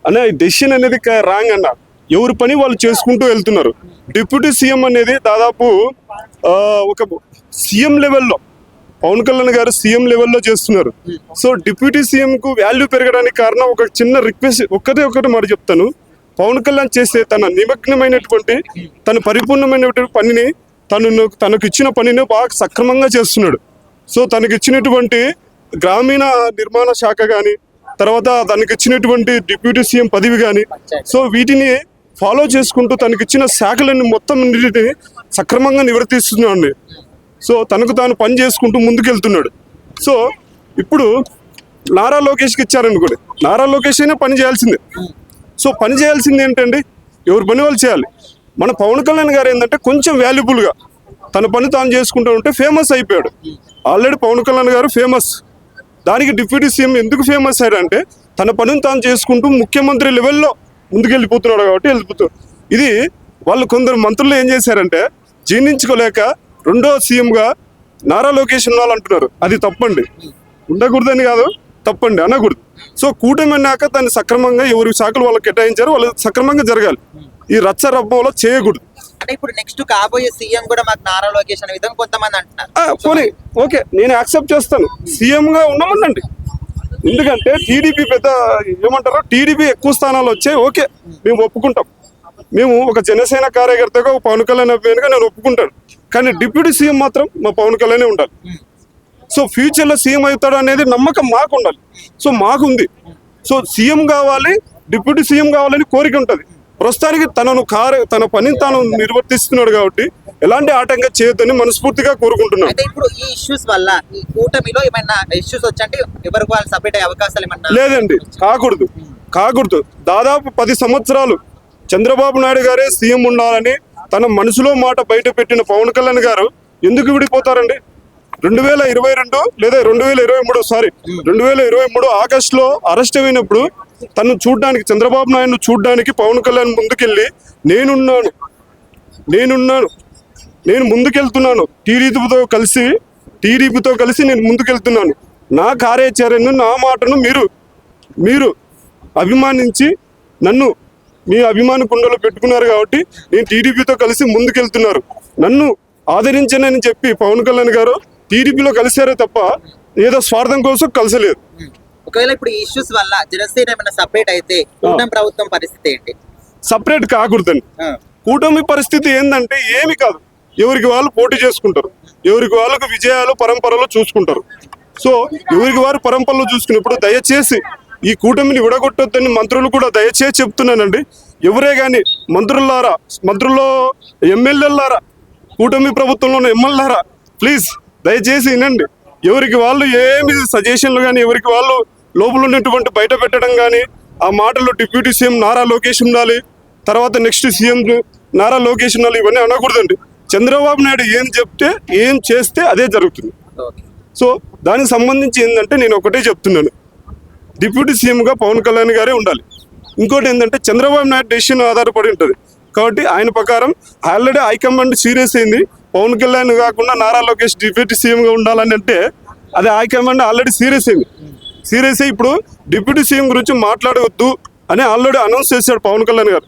అన్న డెసిషన్ అనేది రాంగ్ అన్న. ఎవరి పని వాళ్ళు చేసుకుంటూ వెళ్తున్నారు. డిప్యూటీ సీఎం అనేది దాదాపు ఒక సీఎం లెవెల్లో పవన్ కళ్యాణ్ గారు సీఎం లెవెల్లో చేస్తున్నారు. సో డిప్యూటీ సీఎం కు వాల్యూ పెరగడానికి కారణం ఒక చిన్న రిక్వెస్ట్, ఒకటి మాట చెప్తాను. పవన్ కళ్యాణ్ చేసే తన నిమగ్నమైనటువంటి తన పరిపూర్ణమైనటువంటి పనిని తనకు ఇచ్చిన పనిని బాగా సక్రమంగా చేస్తున్నాడు. సో తనకి ఇచ్చినటువంటి గ్రామీణ నిర్మాణ శాఖ కానీ, తర్వాత తనకి ఇచ్చినటువంటి డిప్యూటీ సీఎం పదవి కానీ, సో వీటిని ఫాలో చేసుకుంటూ తనకి ఇచ్చిన శాఖలన్నీ మొత్తం సక్రమంగా నిర్వర్తిస్తున్నాడు. సో తనకు తాను పని చేసుకుంటూ ముందుకెళ్తున్నాడు. సో ఇప్పుడు నారా లోకేష్కి ఇచ్చారనుకోండి, నారా లోకేష్ అయినా పని చేయాల్సిందే. సో పని చేయాల్సింది ఏంటండి, ఎవరి పని వాళ్ళు చేయాలి. మన పవన్ కళ్యాణ్ గారు ఏంటంటే కొంచెం వాల్యుబుల్గా తన పని తాను చేసుకుంటూ ఉంటే ఫేమస్ అయిపోయాడు. ఆల్రెడీ పవన్ కళ్యాణ్ గారు ఫేమస్. దానికి డిప్యూటీ సీఎం ఎందుకు ఫేమస్ అయ్యాడంటే తన పనిని తాను చేసుకుంటూ ముఖ్యమంత్రి లెవెల్లో ముందుకెళ్ళిపోతున్నాడు కాబట్టి వెళ్ళిపోతున్నాడు. ఇది వాళ్ళు కొందరు మంత్రులు ఏం చేశారంటే జీర్ణించుకోలేక రెండో సీఎంగా నారా లోకేష్ ఉండాలంటున్నారు. అది తప్పండి. ఉండకూడదని కాదు, తప్పండి, అనకూడదు. సో కూటమి అన్నాక దాన్ని సక్రమంగా ఎవరి శాఖలు వాళ్ళకి కేటాయించారు, వాళ్ళు సక్రమంగా జరగాలి. ఈ రచ్చ రబ్బంలో చేయకూడదు. అంటే ఇప్పుడు నెక్స్ట్ కాబోయే సీఎం కూడా మాకు నారా లోకేష్ అనే విధంగా కొంతమంది అంటున్నారు. పోనీ ఓకే, నేను యాక్సెప్ట్ చేస్తాను, సీఎంగా ఉండమండి. ఎందుకంటే టీడీపీ పెద్ద ఏమంటారో టీడీపీ ఎక్కువ స్థానాలు వచ్చాయి, ఓకే మేము ఒప్పుకుంటాం. మేము ఒక జనసేన కార్యకర్తగా ఒక పవన్ కళ్యాణ్ అభిమానిగా నేను ఒప్పుకుంటాను. కానీ డిప్యూటీ సీఎం మాత్రం మా పవన్ కళ్యాణే ఉండాలి. సో ఫ్యూచర్లో సీఎం అవుతాడు అనేది నమ్మకం మాకు ఉండాలి. సో మాకుంది. సో సీఎం కావాలి, డిప్యూటీ సీఎం కావాలని కోరిక ఉంటుంది. ప్రస్తుతానికి తన పనిని తాను నిర్వర్తిస్తున్నాడు కాబట్టి ఎలాంటి ఆటంకం చేయొద్దని మనస్ఫూర్తిగా కోరుకుంటున్నాను. అయితే ఇప్పుడు ఈ ఇష్యూస్ వల్ల ఈ కూటమిలో ఏమైనా ఇష్యూస్ వచ్చంటే ఎవరికి వాళ్ళు సపరేట్ అయ్యే అవకాశాలు ఏమన్నా? లేదండి, కాకూడదు. దాదాపు 10 సంవత్సరాలు చంద్రబాబు నాయుడు గారే సీఎం ఉండాలని తన మనసులో మాట బయట పెట్టిన పవన్ కళ్యాణ్ గారు ఎందుకు విడిపోతారండి? 2022 లేదా 2023 ఆగస్టులో అరెస్ట్ అయినప్పుడు తను చూడ్డానికి, చంద్రబాబు నాయుడు చూడ్డానికి పవన్ కళ్యాణ్ ముందుకెళ్ళి నేను ముందుకెళ్తున్నాను, టీడీపీతో కలిసి నేను ముందుకెళ్తున్నాను, నా కార్యాచరణను నా మాటను మీరు అభిమానించి నన్ను మీ అభిమాన కుండలో పెట్టుకున్నారు కాబట్టి నేను టీడీపీతో కలిసి ముందుకెళ్తున్నారు, నన్ను ఆదరించనని చెప్పి పవన్ కళ్యాణ్ గారు టీడీపీలో కలిసారే తప్ప ఏదో స్వార్థం కోసం కలిసలేదు. ఒకవేళ ఇప్పుడు ఈ ఇష్యూస్ వల్ల జనసేన ఏమైనా సపరేట్ అయితే కూటమి ప్రభుత్వం పరిస్థితి ఏంటి? సపరేట్ కాకూడదండి. కూటమి పరిస్థితి ఏంటంటే ఏమి కాదు, ఎవరికి వాళ్ళు పోటీ చేసుకుంటారు, ఎవరికి వాళ్ళకు విజయాలు పరంపరలో చూసుకుంటారు. సో ఎవరికి వారు పరంపరలో చూసుకున్నప్పుడు దయచేసి ఈ కూటమిని విడగొట్టొద్దని మంత్రులు కూడా దయచేసి చెప్తున్నానండి. ఎవరే కానీ మంత్రుల్లో ఎమ్మెల్యేలారా, కూటమి ప్రభుత్వంలో ఉన్న ఎమ్మెల్యేలారా, ప్లీజ్ దయచేసి వినండి. ఎవరికి వాళ్ళు ఏమి సజెషన్లు కానీ, ఎవరికి వాళ్ళు లోపల ఉన్నటువంటి బయట పెట్టడం కానీ, ఆ మాటలు డిప్యూటీ సీఎం నారా లోకేష్ ఉండాలి, తర్వాత నెక్స్ట్ సీఎం నారా లోకేష్ ఉండాలి, ఇవన్నీ అనకూడదండి. చంద్రబాబు నాయుడు ఏం చెప్తే ఏం చేస్తే అదే జరుగుతుంది. సో దానికి సంబంధించి ఏంటంటే నేను ఒకటే చెప్తున్నాను, డిప్యూటీ సీఎంగా పవన్ కళ్యాణ్ గారే ఉండాలి. ఇంకోటి ఏంటంటే చంద్రబాబు నాయుడు డెసిషన్ ఆధారపడి ఉంటుంది కాబట్టి ఆయన ప్రకారం ఆల్రెడీ హైకమాండ్ సీరియస్ అయింది. పవన్ కళ్యాణ్ కాకుండా నారా లోకేష్ డిప్యూటీ సీఎంగా ఉండాలని అంటే అది హైకమాండ్ ఆల్రెడీ సీరియస్ అయ్యి ఇప్పుడు డిప్యూటీ సీఎం గురించి మాట్లాడవద్దు అని ఆల్రెడీ అనౌన్స్ చేశాడు పవన్ కళ్యాణ్ గారు.